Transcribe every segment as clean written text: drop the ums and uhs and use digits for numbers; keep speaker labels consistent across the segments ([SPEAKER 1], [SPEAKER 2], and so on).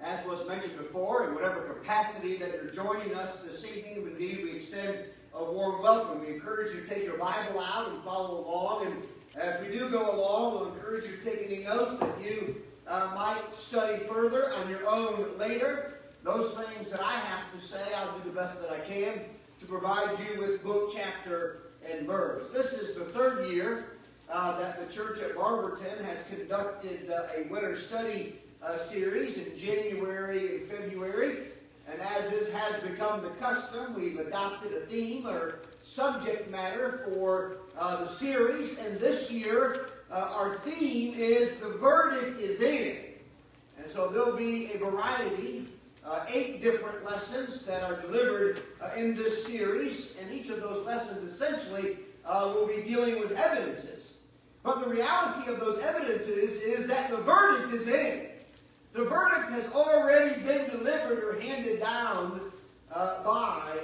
[SPEAKER 1] As was mentioned before, in whatever capacity that you're joining us this evening, indeed we extend a warm welcome. We encourage you to take your Bible out and follow along. And as we do go along, we'll encourage you to take any notes that you might study further on your own later. Those things that I have to say, I'll do the best that I can to provide you with book, chapter, and verse. This is the third year that the church at Barberton has conducted a winter study series in January and February. And as this has become the custom, we've adopted a theme or subject matter for the series. And this year, our theme is The Verdict is In. And so there'll be a variety, 8 different lessons that are delivered in this series. And each of those lessons essentially will be dealing with evidences. But the reality of those evidences is that the verdict is in. The verdict has already been delivered or handed down by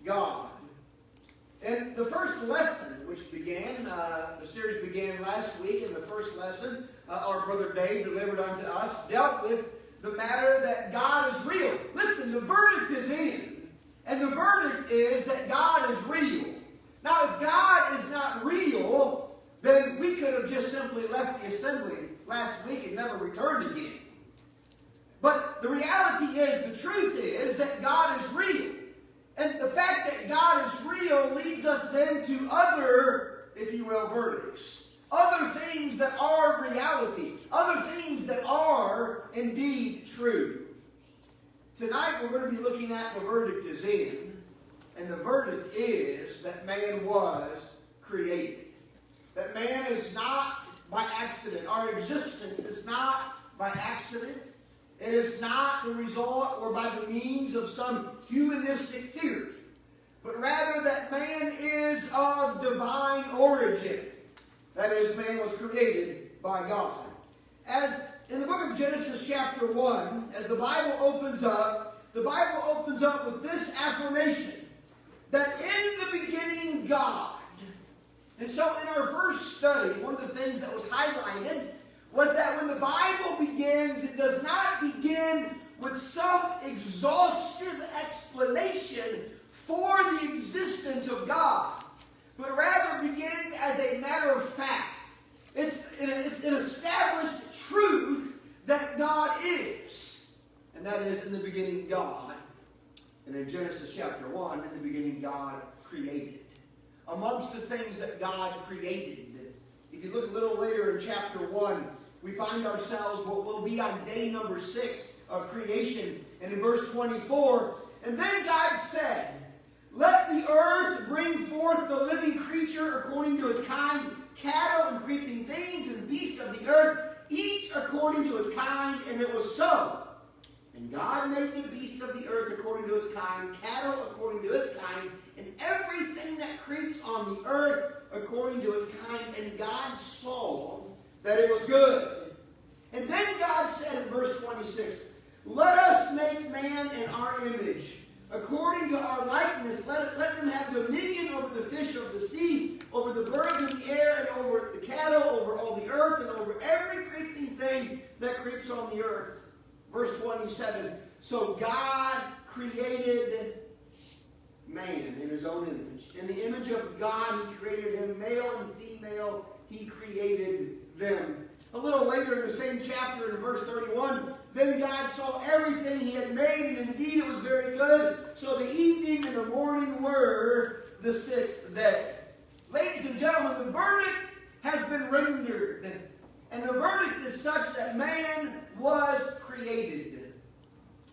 [SPEAKER 1] God. And the first lesson, which began, the series began last week, and the first lesson our brother Dave delivered unto us dealt with the matter that God is real. Listen, the verdict is in. And the verdict is that God is real. Now, if God is not real, then we could have just simply left the assembly last week and never returned again. But the reality is, the truth is that God is real. And the fact that God is real leads us then to other, if you will, verdicts. Other things that are reality. Other things that are indeed true. Tonight we're going to be looking at the verdict is in. And the verdict is that man was created. That man is not by accident. Our existence is not by accident. It is not the result or by the means of some humanistic theory, but rather that man is of divine origin. That is, man was created by God. As in the book of Genesis chapter 1, as the Bible opens up with this affirmation, that in the beginning God. And so in our first study, one of the things that was highlighted was that when the Bible begins, it does not begin with some exhaustive explanation for the existence of God, but rather begins as a matter of fact. It's an established truth that God is. And that is, in the beginning, God. And in Genesis chapter 1, in the beginning, God created. Amongst the things that God created, if you look a little later in chapter 1, we find ourselves what will be on day number 6 of creation. And in verse 24, and then God said, let the earth bring forth the living creature according to its kind, cattle and creeping things and beasts of the earth, each according to its kind. And it was so. And God made the beasts of the earth according to its kind, cattle according to its kind, and everything that creeps on the earth according to its kind. And God saw that it was good. And then God said in verse 26, let us make man in our image, according to our likeness. Let them have dominion over the fish of the sea, over the birds of the air, and over the cattle, over all the earth, and over every creeping thing that creeps on the earth. Verse 27, so God created man in his own image. In the image of God he created him, male and female he created them. A little later in the same chapter, in verse 31, then God saw everything he had made, and indeed it was very good. So the evening and the morning were the 6th day. Ladies and gentlemen, the verdict has been rendered. And the verdict is such that man was created.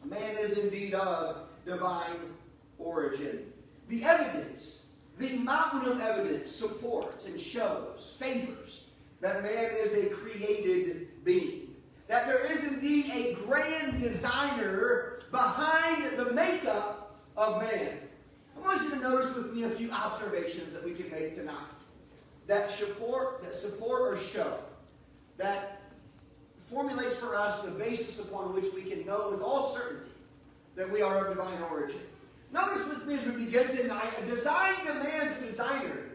[SPEAKER 1] Man is indeed of divine origin. The evidence, the mountain of evidence supports and shows, favors, that man is a created being. That there is indeed a grand designer behind the makeup of man. I want you to notice with me a few observations that we can make tonight. That support or show. That formulates for us the basis upon which we can know with all certainty that we are of divine origin. Notice with me as we begin tonight, a design demands a designer.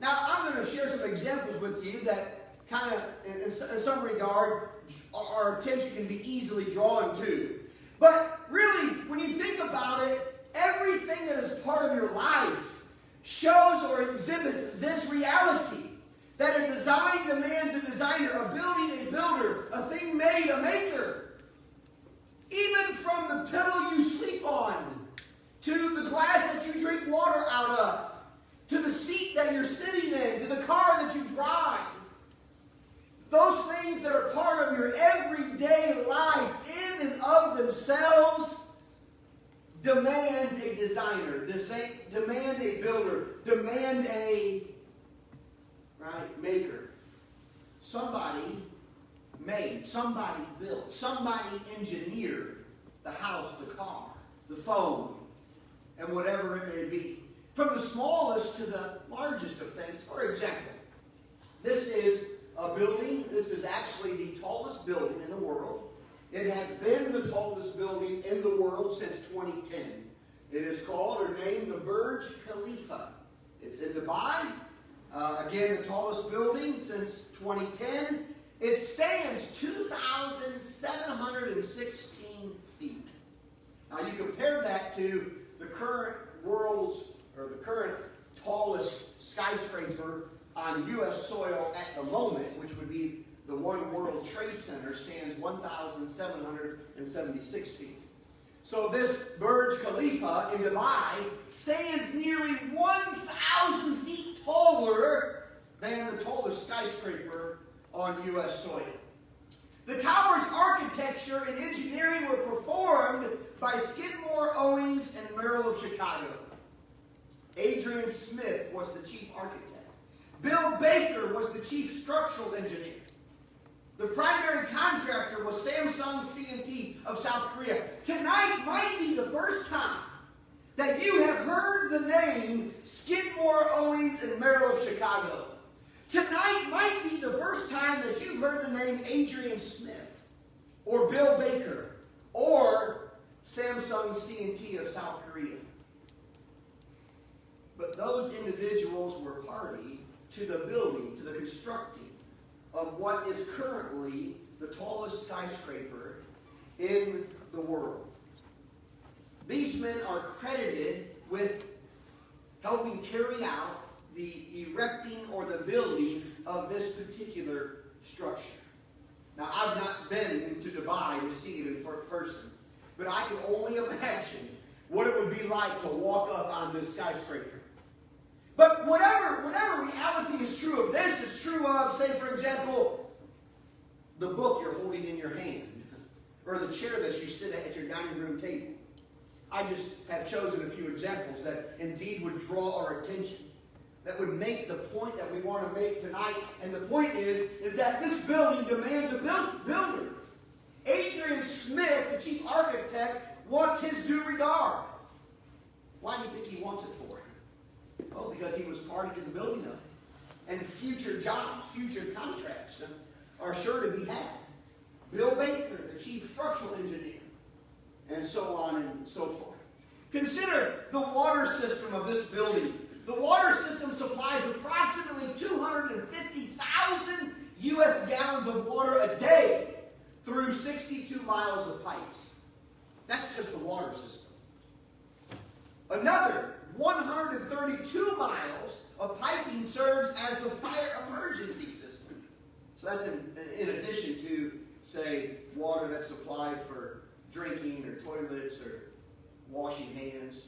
[SPEAKER 1] Now, I'm going to share some examples with you that kind of, in some regard, our attention can be easily drawn to. But really, when you think about it, everything that is part of your life shows or exhibits this reality. That a design demands a designer, a building a builder, a thing made a maker. Even from the pillow you sleep on, to the glass that you drink water out of, to the seat that you're sitting in, to the car that you drive. Those things that are part of your everyday life in and of themselves demand a designer, demand a builder, demand a maker. Somebody made, somebody built, somebody engineered the house, the car, the phone, and whatever it may be. From the smallest to the largest of things. For example, this is a building. This is actually the tallest building in the world. It has been the tallest building in the world since 2010. It is called or named the Burj Khalifa. It's in Dubai. Again, the tallest building since 2010. It stands 2,716 feet. Now you compare that to the current tallest skyscraper on U.S. soil at the moment, which would be the One World Trade Center, stands 1,776 feet. So this Burj Khalifa in Dubai stands nearly 1,000 feet taller than the tallest skyscraper on U.S. soil. The tower's architecture and engineering were performed by Skidmore, Owings, and Merrill of Chicago. Adrian Smith was the chief architect. Bill Baker was the chief structural engineer. The primary contractor was Samsung C&T of South Korea. Tonight might be the first time that you have heard the name Skidmore, Owings, and Merrill of Chicago. Tonight might be the first time that you've heard the name Adrian Smith, or Bill Baker, or Samsung C&T of South Korea. But those individuals were party to the building, to the constructing of what is currently the tallest skyscraper in the world. These men are credited with helping carry out the erecting or the building of this particular structure. Now, I've not been to Dubai to see it in person, but I can only imagine what it would be like to walk up on this skyscraper. But whatever reality is true of this is true of, say, for example, the book you're holding in your hand, or the chair that you sit at your dining room table. I just have chosen a few examples that indeed would draw our attention, that would make the point that we want to make tonight. And the point is that this building demands a builder. Adrian Smith, the chief architect, wants his due regard. Why do you think he wants it for? Oh, because he was party to the building of it. And future jobs, future contracts are sure to be had. Bill Baker, the chief structural engineer, and so on and so forth. Consider the water system of this building. The water system supplies approximately 250,000 U.S. gallons of water a day through 62 miles of pipes. That's just the water system. Another 132 miles of piping serves as the fire emergency system. So that's in addition to, say, water that's supplied for drinking or toilets or washing hands.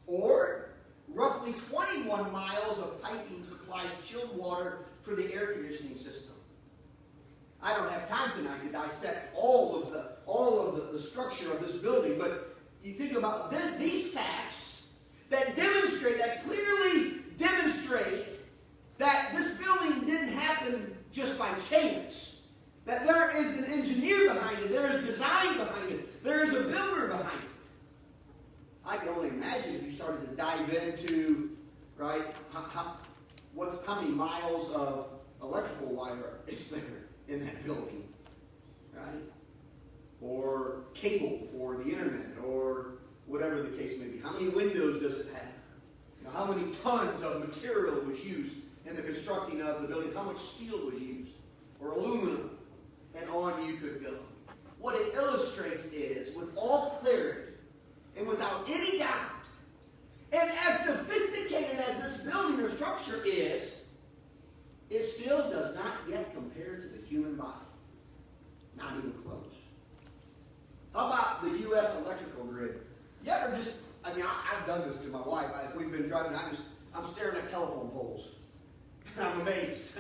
[SPEAKER 1] Or roughly 21 miles of piping supplies chilled water for the air conditioning system. I don't have time tonight to dissect all of the structure of this building, but you think about these facts that clearly demonstrate that this building didn't happen just by chance. That there is an engineer behind it, there is design behind it, there is a builder behind it. I can only imagine if you started to dive into, right, how many miles of electrical wire is there in that building, right? Or cable for the internet, or whatever the case may be. How many windows does it have? How many tons of material was used in the constructing of the building? How much steel was used? Or aluminum? And on what it illustrates is, with all clarity and without any doubt, and as sophisticated as this building or structure is, it still does not yet compare to the human body. Not even close. How about the U.S. electrical grid? You ever just, I've done this to my wife. We've been driving, I'm staring at telephone poles. And I'm amazed.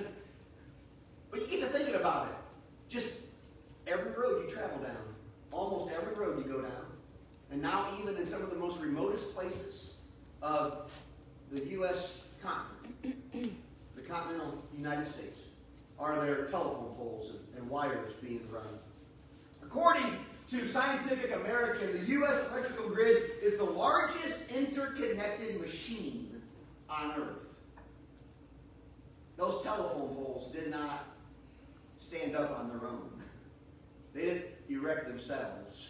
[SPEAKER 1] But you get to thinking about it. Just every road you travel down, almost every road you go down, and now even in some of the most remotest places of the U.S. continent, the continental United States, are there telephone poles and wires being run. According to Scientific American, the U.S. electrical grid is the largest interconnected machine on Earth. Those telephone poles did not stand up on their own. They didn't erect themselves.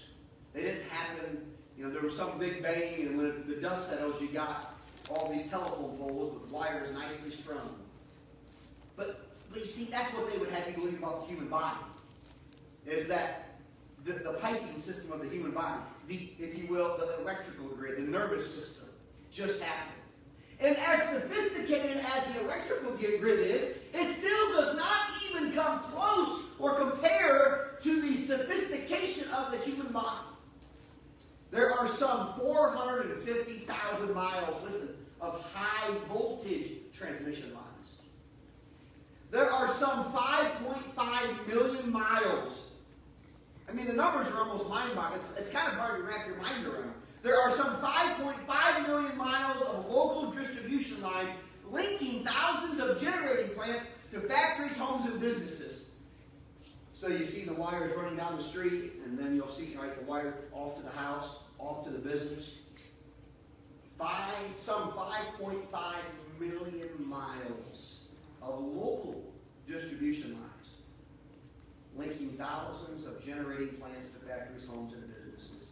[SPEAKER 1] They didn't happen, there was some big bang, and when the dust settles, you got all these telephone poles with wires nicely strung. But you see, that's what they would have you believe about the human body, is that the piping system of the human body, if you will, the electrical grid, the nervous system, just happened. And as sophisticated as the electrical grid is, it still does not even come close or compare to the sophistication of the human body. There are some 450,000 miles, listen, of high voltage transmission lines. There are some 5.5 million miles. The numbers are almost mind-boggling. It's kind of hard to wrap your mind around. There are some 5.5 million miles of local distribution lines linking thousands of generating plants to factories, homes, and businesses. So you see the wires running down the street, and then you'll see the wire off to the house, off to the business. Some 5.5 million miles of local distribution lines linking thousands of generating plants to factories, homes, and businesses.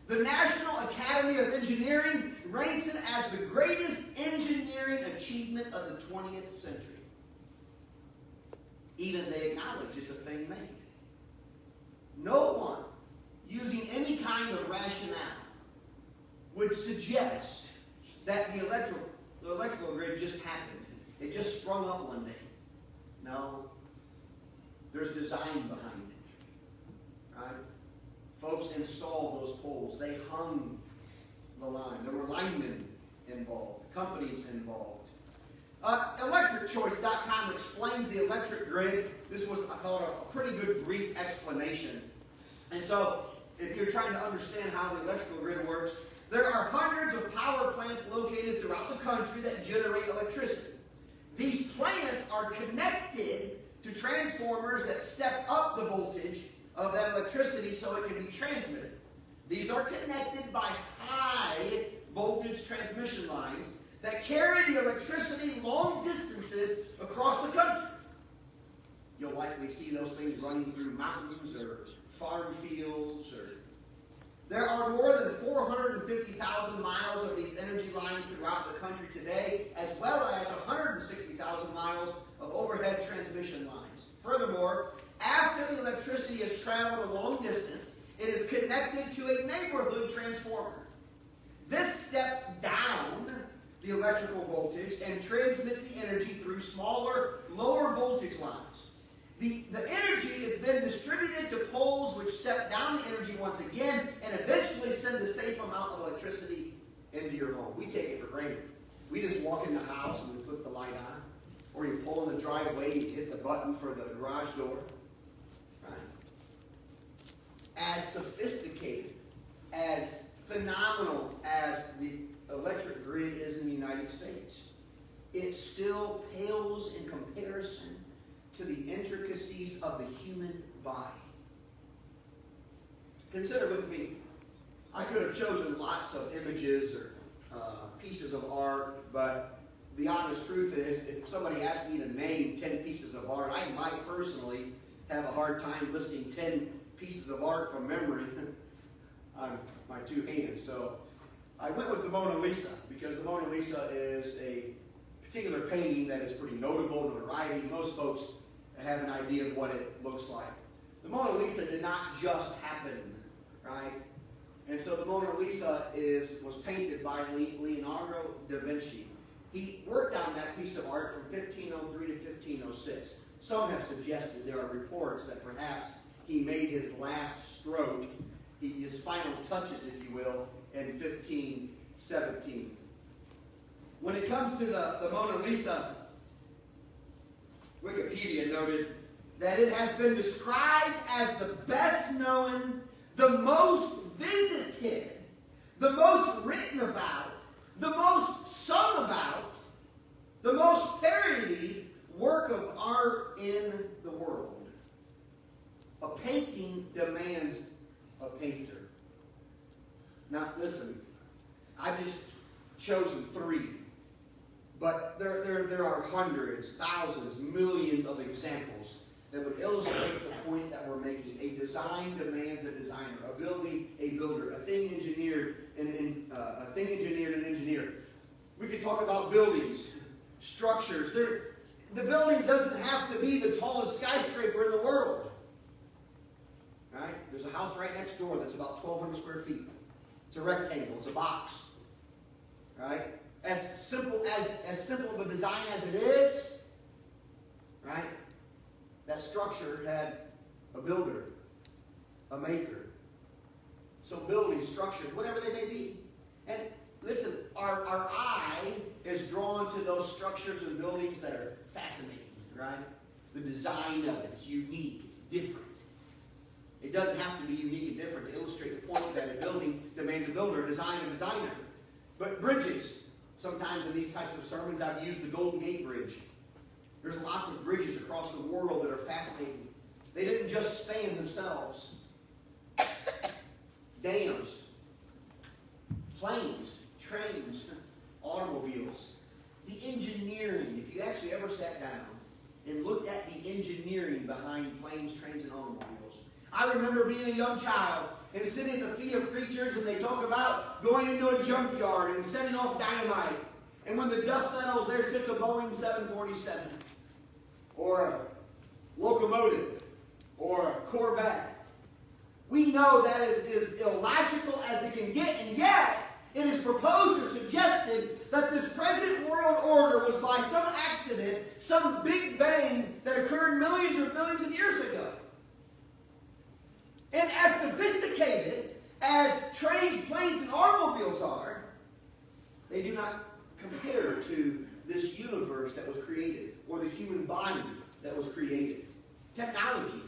[SPEAKER 1] The National Academy of Engineering ranks it as the greatest engineering achievement of the 20th century. Even they acknowledge it's a thing made. No one using any kind of rationale would suggest that the electrical grid just happened. It just sprung up one day. No. There's design behind it. Right? Folks installed those poles. They hung the lines. There were linemen involved, companies involved. ElectricChoice.com explains the electric grid. This was, I thought, a pretty good brief explanation. And so, if you're trying to understand how the electrical grid works, there are hundreds of power plants located throughout the country that generate electricity. These plants are connected to transformers that step up the voltage of that electricity so it can be transmitted. These are connected by high voltage transmission lines that carry the electricity long distances across the country. You'll likely see those things running through mountains or farm fields. There are more than 450,000 miles of these energy lines throughout the country today, as well as 160,000 miles of overhead transmission lines. Furthermore, after the electricity has traveled a long distance, it is connected to a neighborhood transformer. This steps down the electrical voltage and transmits the energy through smaller, lower voltage lines. The energy is then distributed to poles which step down the energy once again and eventually send a safe amount of electricity into your home. We take it for granted. We just walk in the house and we flip the light on. Or you pull in the driveway and you hit the button for the garage door. Right? As sophisticated, as phenomenal as the electric grid is in the United States, it still pales in comparison to the intricacies of the human body. Consider with me, I could have chosen lots of images or pieces of art, but the honest truth is, if somebody asked me to name 10 pieces of art, I might personally have a hard time listing 10 pieces of art from memory on my two hands. So I went with the Mona Lisa, because the Mona Lisa is a particular painting that is pretty notable, notoriety. Most folks have an idea of what it looks like. The Mona Lisa did not just happen, right? And so the Mona Lisa was painted by Leonardo da Vinci. He worked on that piece of art from 1503 to 1506. Some have suggested, there are reports, that perhaps he made his last stroke, his final touches, if you will, in 1517. When it comes to the Mona Lisa, Wikipedia noted that it has been described as the best known, the most visited, the most written about, the most sung about, the most parodied work of art in the world. A painting demands a painter. Now, listen, I've just chosen 3. But there are hundreds, thousands, millions of examples that would illustrate the point that we're making. A design demands a designer, a building a builder, a thing engineered an engineer. We could talk about buildings, structures. The building doesn't have to be the tallest skyscraper in the world. Right? There's a house right next door that's about 1,200 square feet. It's a rectangle. It's a box. Right? As simple of a design as it is, right? That structure had a builder, a maker. So buildings, structures, whatever they may be. And listen, our eye is drawn to those structures and buildings that are fascinating, right? The design of it is unique, it's different. It doesn't have to be unique and different to illustrate the point that a building demands a builder, a design a designer. But bridges. Sometimes in these types of sermons, I've used the Golden Gate Bridge. There's lots of bridges across the world that are fascinating. They didn't just span themselves. Dams, planes, trains, automobiles. The engineering, if you actually ever sat down and looked at the engineering behind planes, trains, and automobiles. I remember being a young child and sitting at the feet of preachers, and they talk about going into a junkyard and setting off dynamite. And when the dust settles, there sits a Boeing 747, or a locomotive, or a Corvette. We know that is illogical as it can get, and yet it is proposed or suggested that this present world order was by some accident, some big bang that occurred millions or billions of years ago. And as sophisticated as trains, planes, and automobiles are, they do not compare to this universe that was created, or the human body that was created. Technology,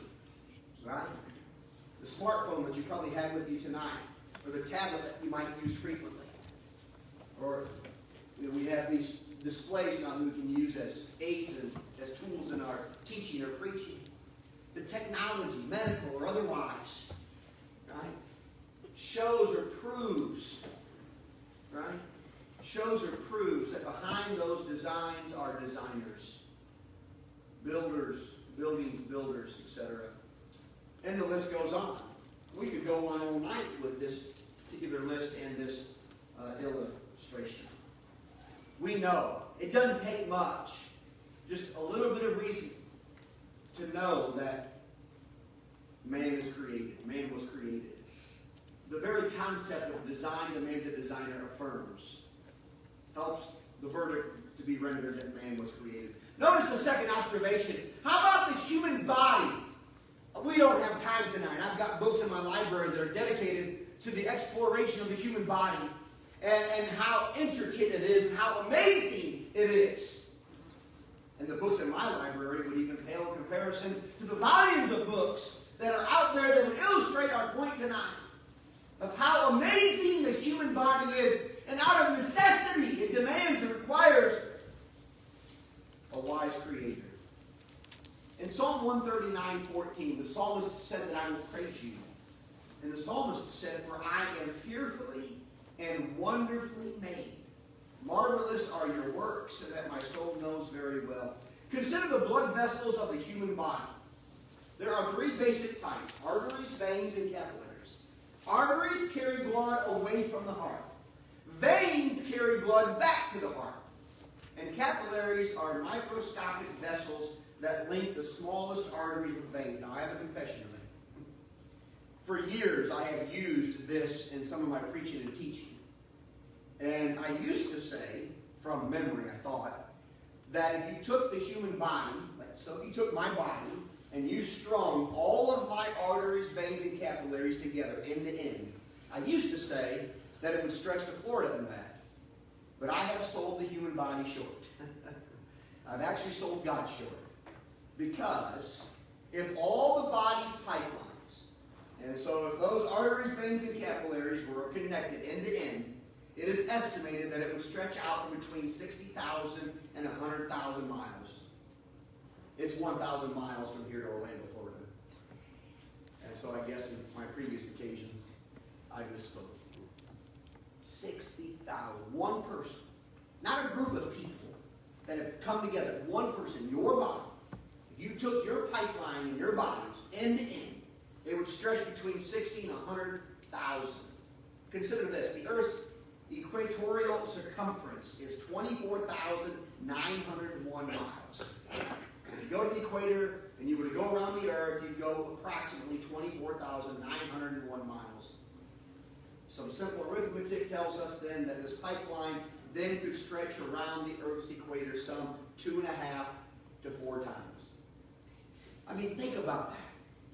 [SPEAKER 1] right? The smartphone that you probably have with you tonight, or the tablet that you might use frequently. Or we have these displays now that we can use as aids and as tools in our teaching or preaching. The technology, medical or otherwise, right, shows or proves, right, shows or proves that behind those designs are designers, builders, buildings, builders, etc. And the list goes on. We could go on all night with this particular list and this illustration. We know it doesn't take much, just a little bit of reason to know that man is created. Man was created. The very concept of design demands a designer affirms, helps the verdict to be rendered that man was created. Notice the second observation. How about the human body? We don't have time tonight. I've got books in my library that are dedicated to the exploration of the human body and how intricate it is and how amazing it is. And the books in my library would even pale in comparison to the volumes of books that are out there that would illustrate our point tonight of how amazing the human body is. And out of necessity, it demands and requires a wise creator. In Psalm 139:14, the psalmist said that I will praise you. And the psalmist said, for I am fearfully and wonderfully made. Marvelous are your works, and that my soul knows very well. Consider the blood vessels of the human body. There are 3 basic types: arteries, veins, and capillaries. Arteries carry blood away from the heart. Veins carry blood back to the heart. And capillaries are microscopic vessels that link the smallest arteries with veins. Now, I have a confession to make. For years, I have used this in some of my preaching and teaching. And I used to say, from memory, I thought, that if you took the human body, so if you took my body, and you strung all of my arteries, veins, and capillaries together, end to end, I used to say that it would stretch to Florida and back. But I have sold the human body short. I've actually sold God short. Because if all the body's pipelines, and so if those arteries, veins, and capillaries were connected end to end, it is estimated that it would stretch out from between 60,000 and 100,000 miles. It's 1,000 miles from here to Orlando, Florida. And so I guess in my previous occasions, I misspoke. 60,000. One person. Not a group of people that have come together. One person, your body. If you took your pipeline and your bodies end to end, it would stretch between 60 and 100,000. Consider this. The Earth's equatorial circumference is 24,901 miles. So if you go to the equator and you were to go around the Earth, you'd go approximately 24,901 miles. Some simple arithmetic tells us then that this pipeline then could stretch around the Earth's equator some 2.5 to 4 times. I mean, think about that.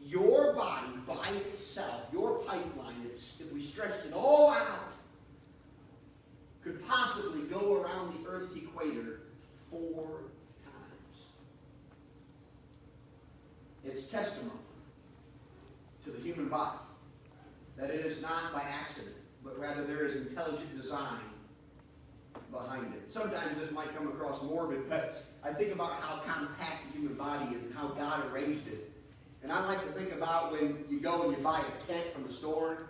[SPEAKER 1] Your body by itself, your pipeline, if we stretched it all out, could possibly go around the Earth's equator 4 times. It's testimony to the human body that it is not by accident, but rather there is intelligent design behind it. Sometimes this might come across morbid, but I think about how compact the human body is and how God arranged it. And I like to think about when you go and you buy a tent from the store.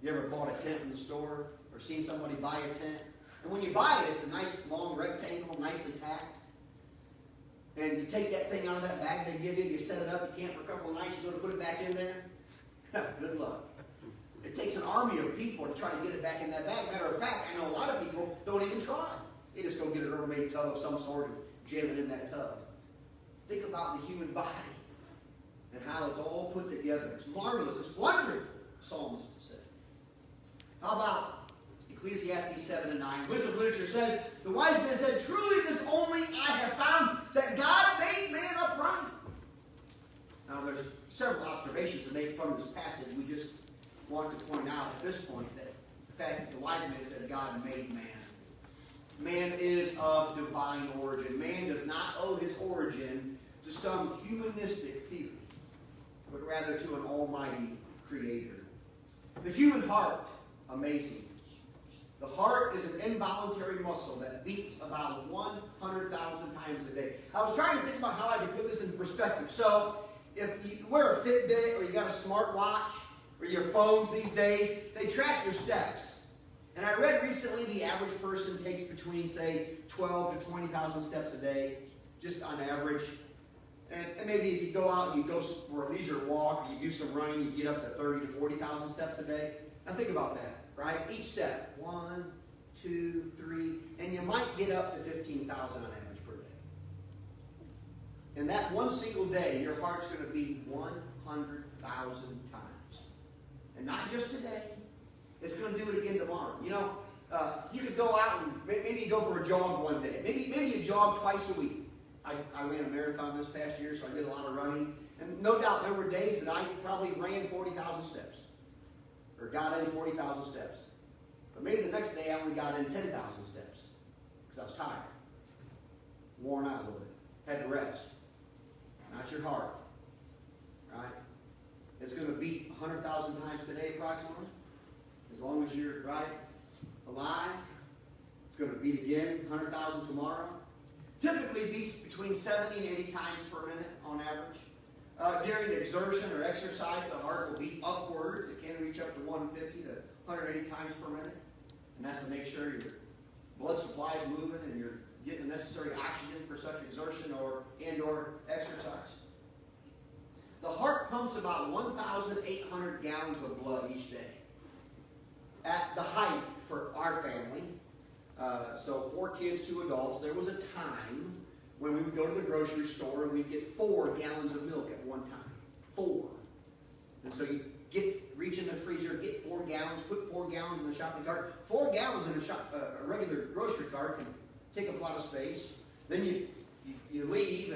[SPEAKER 1] You ever bought a tent from the store or seen somebody buy a tent? And when you buy it, it's a nice long rectangle, nicely packed. And you take that thing out of that bag they give you, you set it up, you camp for a couple of nights, you go to put it back in there. Good luck. It takes an army of people to try to get it back in that bag. Matter of fact, I know a lot of people don't even try. They just go get a Rubbermaid tub of some sort and jam it in that tub. Think about the human body and how it's all put together. It's marvelous. It's wonderful, Psalms said. How about Ecclesiastes 7 and 9? Wisdom literature says, the wise man said, truly this only I have found, that God made man upright. Now there's several observations to make from this passage. We just want to point out at this point that the fact that the wise man said God made man. Man is of divine origin. Man does not owe his origin to some humanistic theory, but rather to an almighty creator. The human heart, amazing. The heart is an involuntary muscle that beats about 100,000 times a day. I was trying to think about how I could put this into perspective. So, if you wear a Fitbit or you got a smartwatch or your phones these days, they track your steps. And I read recently the average person takes between, say, 12 to 20,000 steps a day, just on average. And maybe if you go out and you go for a leisure walk, you do some running, you get up to 30 to 40,000 steps a day. Now think about that, right? Each step, 1, 2, 3, and you might get up to 15,000 on average per day. And that one single day, your heart's going to beat 100,000 times. And not just today. It's going to do it again tomorrow. You know, you could go out and maybe you go for a jog one day. Maybe you jog twice a week. I ran a marathon this past year, so I did a lot of running. And no doubt there were days that I probably ran 40,000 steps. Or got in 40,000 steps. But maybe the next day I only got in 10,000 steps. Because I was tired. Worn out a little bit. Had to rest. Not your heart. Right? It's going to beat 100,000 times today approximately. As long as you're, right, alive. It's going to beat again 100,000 tomorrow. Typically beats between 70 and 80 times per minute on average. During exertion or exercise, the heart will beat upwards. It can reach up to 150 to 180 times per minute. And that's to make sure your blood supply is moving and you're getting the necessary oxygen for such exertion or exercise. The heart pumps about 1,800 gallons of blood each day. At the height for our family, so 4 kids, 2 adults, there was a time when we would go to the grocery store and we'd get 4 gallons of milk at one time. 4. And so you reach in the freezer, get 4 gallons, put 4 gallons in the shopping cart. 4 gallons in a regular grocery cart can take up a lot of space. Then you leave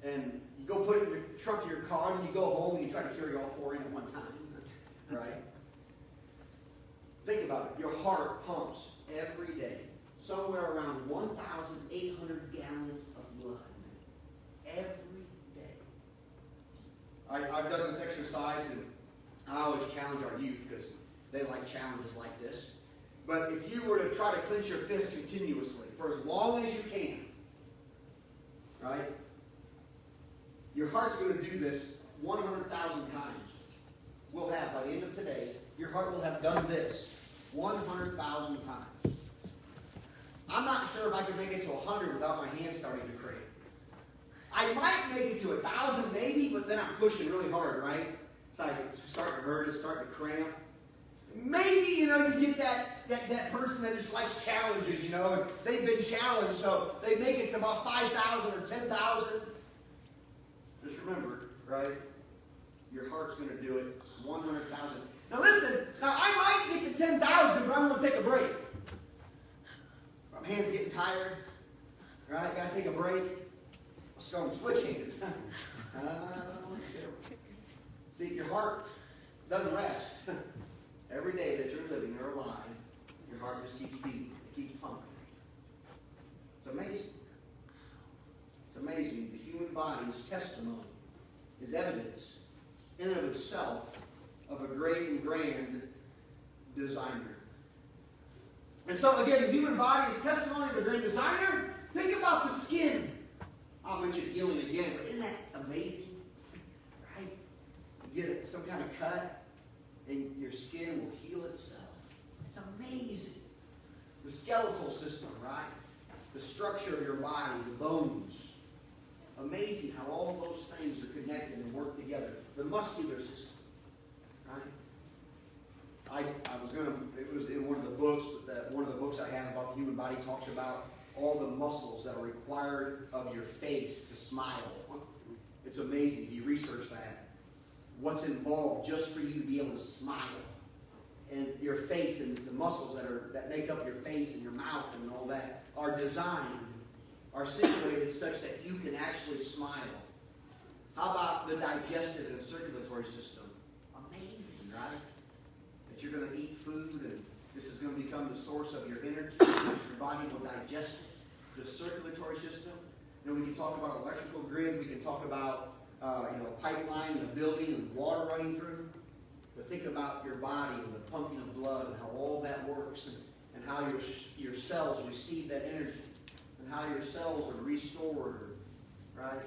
[SPEAKER 1] and you go put it in the trunk of your car, and then you go home and you try to carry all 4 in at one time, right? Think about it. Your heart pumps every day somewhere around 1,800 gallons of blood every day. I've done this exercise, and I always challenge our youth because they like challenges like this. But if you were to try to clench your fist continuously for as long as you can, right? Your heart's going to do this 100,000 times. We'll have, by the end of today, your heart will have done this 100,000 times. I'm not sure if I can make it to 100 without my hands starting to cramp. I might make it to 1,000 maybe, but then I'm pushing really hard, right? It's starting to hurt, it's starting to cramp. Maybe, you get that person that just likes challenges, and they've been challenged, so they make it to about 5,000 or 10,000. Just remember, right? Your heart's going to do it 100,000. Now listen, I might get to 10,000, but I'm going to take a break. My hand's getting tired, right? Got to take a break. Let's go and switch hands. See, your heart doesn't rest. Every day that you're living, you're alive, your heart just keeps beating. It keeps pumping. It's amazing. It's amazing. The human body's testimony is evidence in and of itself of a great and grand designer. And so again, the human body is testimony of a great designer. Think about the skin. I'll mention healing again, but isn't that amazing? Right? You get some kind of cut, and your skin will heal itself. It's amazing. The skeletal system, right? The structure of your body, the bones. Amazing how all of those things are connected and work together. The muscular system, right? It was in one of the books, but one of the books I have about the human body talks about all the muscles that are required of your face to smile. It's amazing if you research that. What's involved just for you to be able to smile. And your face and the muscles that make up your face and your mouth and all that are situated such that you can actually smile. How about the digestive and circulatory system? Amazing, right? That you're going to eat food and this is going to become the source of your energy. Your body will digest it. The circulatory system. We can talk about electrical grid. We can talk about a pipeline and a building and water running through. But think about your body and the pumping of blood and how all that works and how your cells receive that energy and how your cells are restored, right?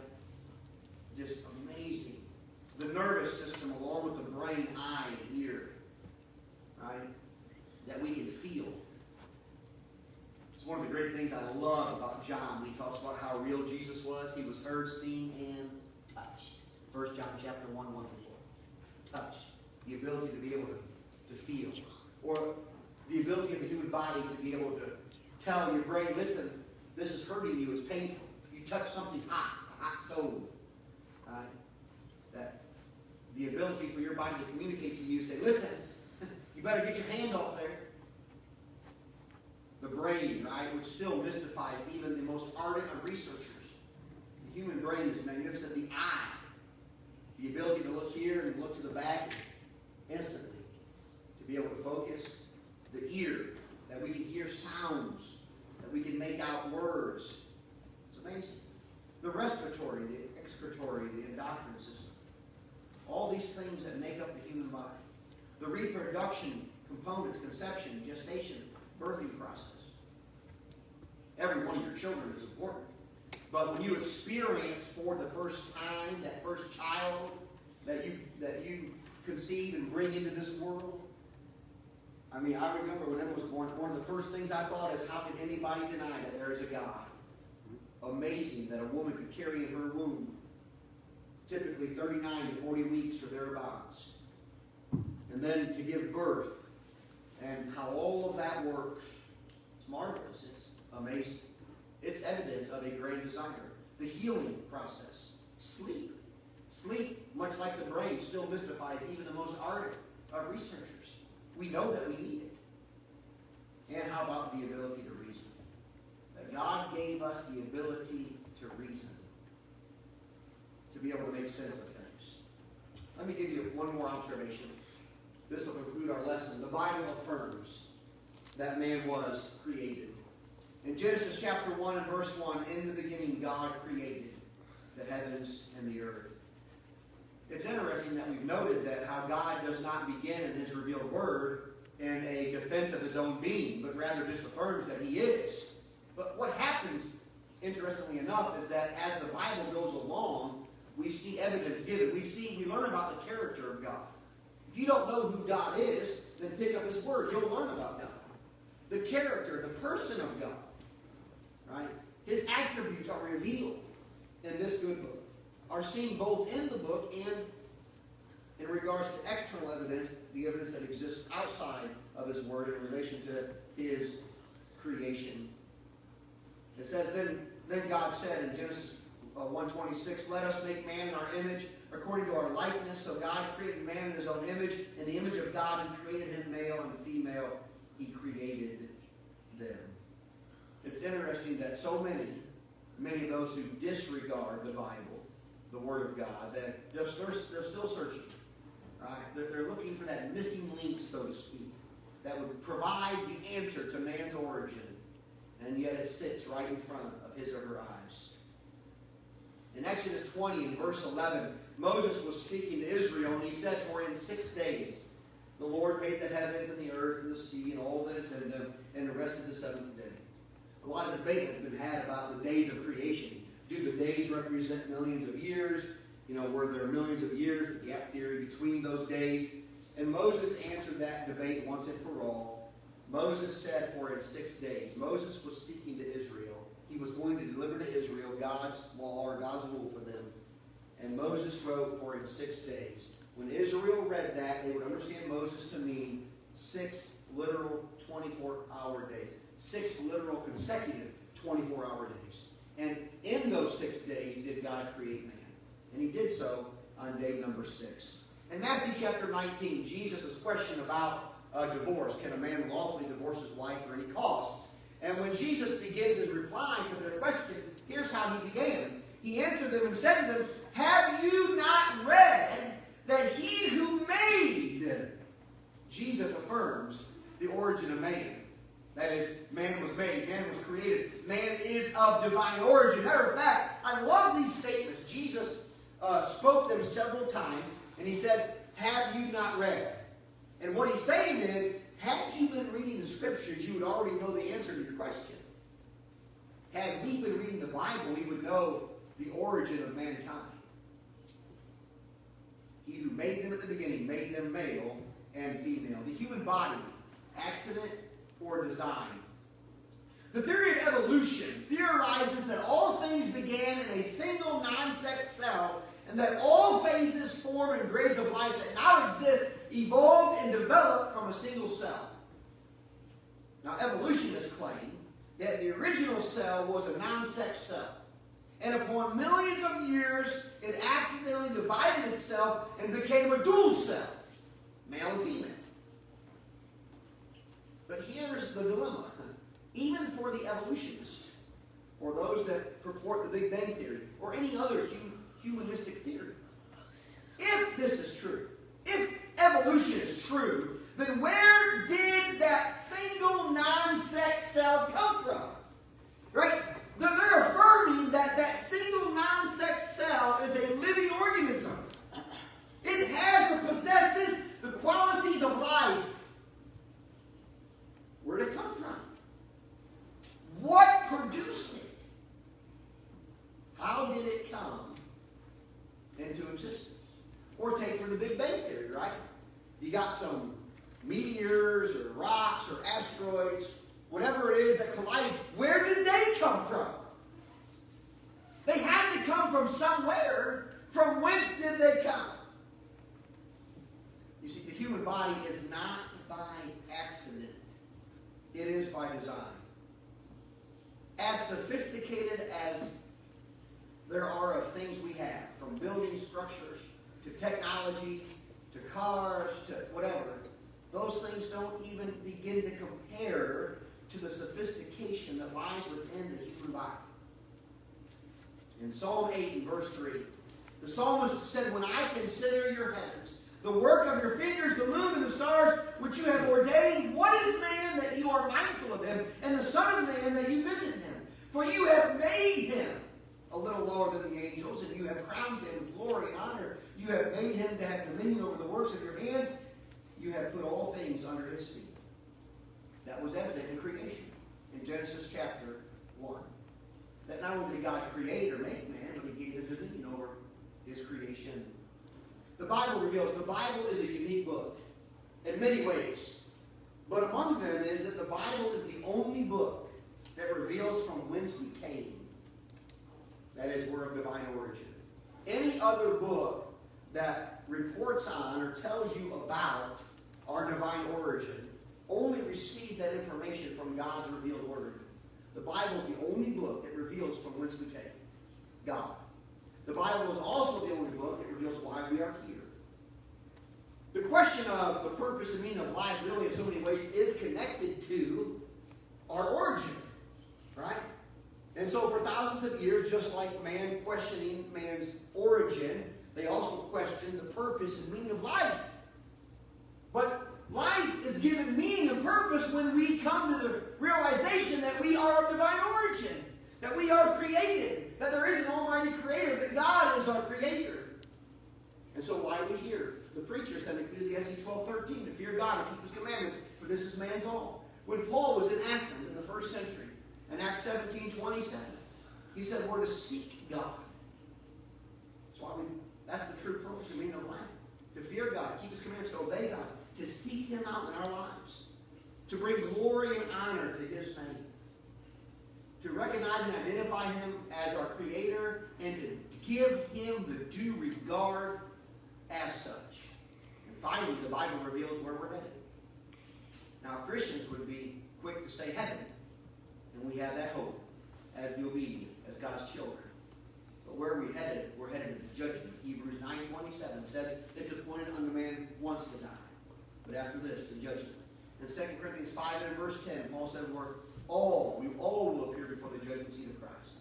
[SPEAKER 1] Just amazing. The nervous system along with the brain, eye, and ear, right? That we can feel. It's one of the great things I love about John when he talks about how real Jesus was. He was heard, seen, and touched. 1 John chapter 1, 1 through 4. Touch. The ability to be able to feel. Or the ability of the human body to be able to tell your brain, listen, this is hurting you, it's painful. You touch something hot, a hot stove. Right? That the ability for your body to communicate to you, say, listen, you better get your hands off there. The brain, right, which still mystifies even the most ardent of researchers. The human brain is magnificent. The eye, the ability to look here and look to the back instantly, to be able to focus. The ear, that we can hear sounds, that we can make out words. It's amazing. The respiratory, the excretory, the endocrine system. All these things that make up the human body. The reproduction components, conception, gestation, birthing process. Every one of your children is important. But when you experience for the first time that first child that you conceive and bring into this world, I remember when I was born, one of the first things I thought is, how can anybody deny that there is a God? Amazing that a woman could carry in her womb typically 39 to 40 weeks or thereabouts. And then to give birth, and how all of that works. It's marvelous. It's amazing. It's evidence of a great designer. The healing process. Sleep. Sleep, much like the brain, still mystifies even the most ardent of researchers. We know that we need it. And how about the ability to reason? That God gave us the ability to reason, to be able to make sense of things. Let me give you one more observation. This will conclude our lesson. The Bible affirms that man was created. In Genesis chapter 1 and verse 1, in the beginning God created the heavens and the earth. It's interesting that we've noted that how God does not begin in his revealed word in a defense of his own being, but rather just affirms that he is. But what happens, interestingly enough, is that as the Bible goes along, we see evidence given. We learn about the character of God. If you don't know who God is, then pick up his word. You'll learn about God. The character, the person of God. Right? His attributes are revealed in this good book, are seen both in the book and in regards to external evidence, the evidence that exists outside of his word in relation to his creation. It says, then God said in Genesis 1:26, let us make man in our image, according to our likeness. So God created man in his own image. In the image of God, he created him, male and female. He created them. It's interesting that so many of those who disregard the Bible, the Word of God, that they're still searching. Right? They're looking for that missing link, so to speak, that would provide the answer to man's origin. And yet it sits right in front of his or her eyes. In Exodus 20, in verse 11, Moses was speaking to Israel, and he said, for in 6 days the Lord made the heavens and the earth and the sea and all that is in them, and rested the seventh day. A lot of debate has been had about the days of creation. Do the days represent millions of years? Were there millions of years, the gap theory between those days? And Moses answered that debate once and for all. Moses said, for in 6 days. Moses was speaking to Israel. He was going to deliver to Israel God's law or God's rule for them. And Moses wrote, for in 6 days. When Israel read that, they would understand Moses to mean 6 literal 24-hour days. 6 literal consecutive 24-hour days. And in those 6 days did God create man. And he did so on day number 6. In Matthew chapter 19, Jesus' question about divorce. Can a man lawfully divorce his wife for any cause? And when Jesus begins his reply to their question, here's how he began. He answered them and said to them, have you not read that he who made? Jesus affirms the origin of man. That is, man was made, man was created. Man is of divine origin. Matter of fact, I love these statements. Jesus spoke them several times, and he says, have you not read? And what he's saying is, had you been reading the scriptures, you would already know the answer to your question. Had we been reading the Bible, we would know the origin of mankind. He who made them at the beginning made them male and female. The human body, accident or design. The theory of evolution theorizes that all things began in a single non-sex cell, and that all phases, form, and grades of life that now exist evolved and developed from a single cell. Now, evolutionists claim that the original cell was a non-sex cell, and upon millions of years, it accidentally divided itself and became a dual cell, male and female. But here's the dilemma. Even for the evolutionists, or those that purport the Big Bang Theory, or any other humanistic theory, if this is true, if evolution is true, then where did that single non-sex cell come from? Right? They're affirming that that single non-sex cell is a living organism. It has or possesses the qualities of life. Where did it come from? What produced it? How did it come into existence? Or take for the Big Bang Theory, right? You got some meteors or rocks or asteroids, whatever it is that collided. Where did they come from? They had to come from somewhere. From whence did they come? You see, the human body is not by accident. It is by design. As sophisticated as there are of things we have, from building structures to technology to cars to whatever. Those things don't even begin to compare to the sophistication that lies within the Hebrew Bible. In Psalm 8 and verse 3, the psalmist said, "When I consider your heavens, the work of your fingers, the moon and the stars, which you have ordained, what is man that you are mindful of him, and the son of man that you visit him? For you have made him a little lower than the angels, and you have crowned him with glory and honor. You have made him to have dominion over the works of your hands. You have put all things under his feet." That was evident in creation, in Genesis chapter 1. That not only did God create or make man, but he gave him dominion over his creation. The Bible reveals the Bible is a unique book in many ways. But among them is that the Bible is the only book that reveals from whence we came. That is, we're of divine origin. Any other book that reports on or tells you about our divine origin only received that information from God's revealed origin. The Bible is the only book that reveals from whence we came, God. The Bible is also the only book that reveals why we are here. The question of the purpose and meaning of life really in so many ways is connected to our origin, right? And so for thousands of years, just like man questioning man's origin, they also questioned the purpose and meaning of life. But life is given meaning and purpose when we come to the realization that we are of divine origin, that we are created, that there is an almighty creator, that God is our creator. And so why are we here? The preacher said in Ecclesiastes 12:13, to fear God and keep his commandments, for this is man's all. When Paul was in Athens in the first century, in Acts 17:27, he said we're to seek God. That's the true purpose and meaning of life. To fear God, keep his commandments, to obey God, to seek him out in our lives, to bring glory and honor to his name, to recognize and identify him as our creator, and to give him the due regard as such. And finally, the Bible reveals where we're headed. Now, Christians would be quick to say heaven, and we have that hope as the obedient, as God's children. But where are we headed? We're headed to judgment. Hebrews 9:27 says it's appointed unto man once to die, but after this, the judgment. In 2 Corinthians 5 and verse 10, Paul said we all will appear before the judgment seat of Christ.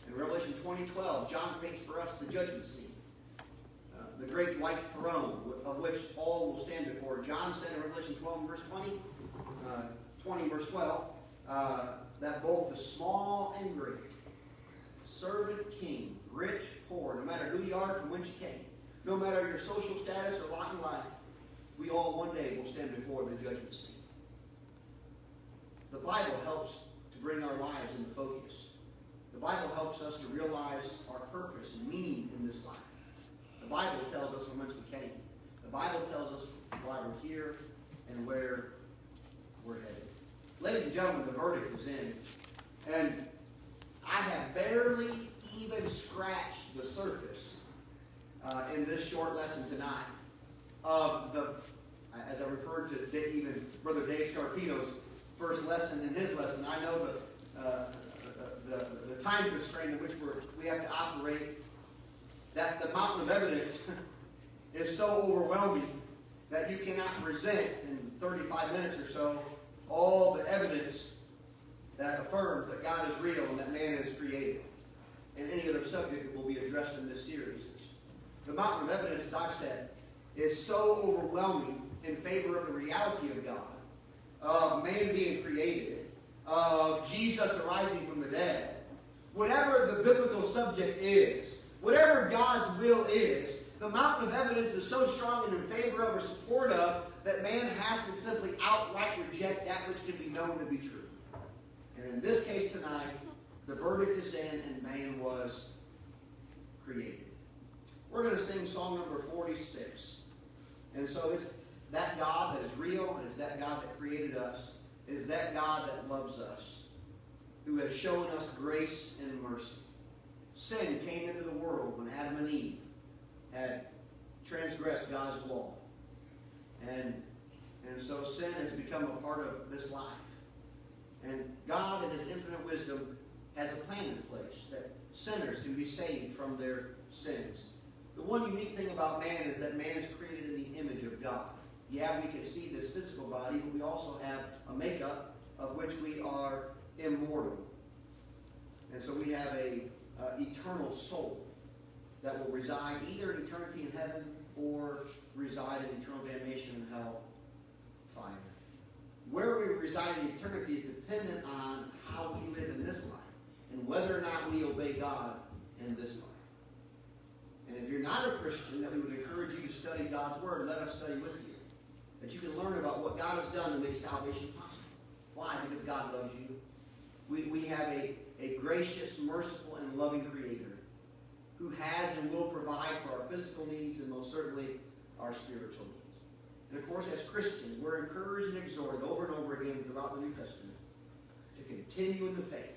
[SPEAKER 1] In Revelation 20:12, John paints for us the judgment seat, the great white throne of which all will stand before. John said in Revelation 12 and verse 20 verse 12, that both the small and great, servant, king, rich, poor, no matter who you are, from whence you came, no matter your social status or lot in life, we all one day will stand before the judgment seat. The Bible helps to bring our lives into focus. The Bible helps us to realize our purpose and meaning in this life. The Bible tells us from whence we came. The Bible tells us why we're here and where we're headed. Ladies and gentlemen, the verdict is in. And I have barely even scratched the surface in this short lesson tonight of as I referred to even Brother Dave Scarpino's first lesson and his lesson. I know the time constraint in which we have to operate, that the mountain of evidence is so overwhelming that you cannot present in 35 minutes or so all the evidence that affirms that God is real and that man is created. And any other subject that will be addressed in this series. The mountain of evidence, as I've said, is so overwhelming in favor of the reality of God, of man being created, of Jesus arising from the dead. Whatever the biblical subject is, whatever God's will is, the mountain of evidence is so strong and in favor of or support of that man has to simply outright reject that which can be known to be true. And in this case tonight, the verdict is in and man was created. We're going to sing song number 46. And so it's that God that is real, and it's that God that created us. It is that God that loves us, who has shown us grace and mercy. Sin came into the world when Adam and Eve had transgressed God's law. And so sin has become a part of this life. And God, in his infinite wisdom, has a plan in place that sinners can be saved from their sins. The one unique thing about man is that man is created in the image of God. Yeah, we can see this physical body, but we also have a makeup of which we are immortal. And so we have a eternal soul that will reside either in eternity in heaven or reside in eternal damnation in hell fire. Where we reside in eternity is dependent on how we live in this life and whether or not we obey God in this life. And if you're not a Christian, then we would encourage you to study God's Word. Let us study with you, that you can learn about what God has done to make salvation possible. Why? Because God loves you. We have a gracious, merciful, and loving Creator who has and will provide for our physical needs and most certainly our spiritual needs. And of course, as Christians, we're encouraged and exhorted over and over again throughout the New Testament to continue in the faith.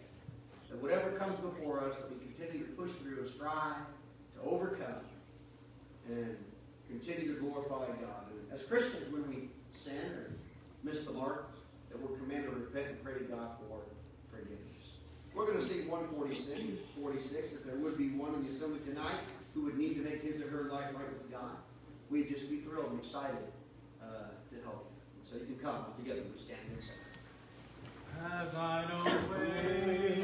[SPEAKER 1] That whatever comes before us, that we continue to push through and strive to overcome and continue to glorify God. And as Christians, when we sin or miss the mark, that we're commanded to repent and pray to God for forgiveness. We're going to sing 146. If there would be one in the assembly tonight who would need to make his or her life right with God, we'd just be thrilled and excited to help you. So you can come together. We stand and sing.
[SPEAKER 2] Have thine own way.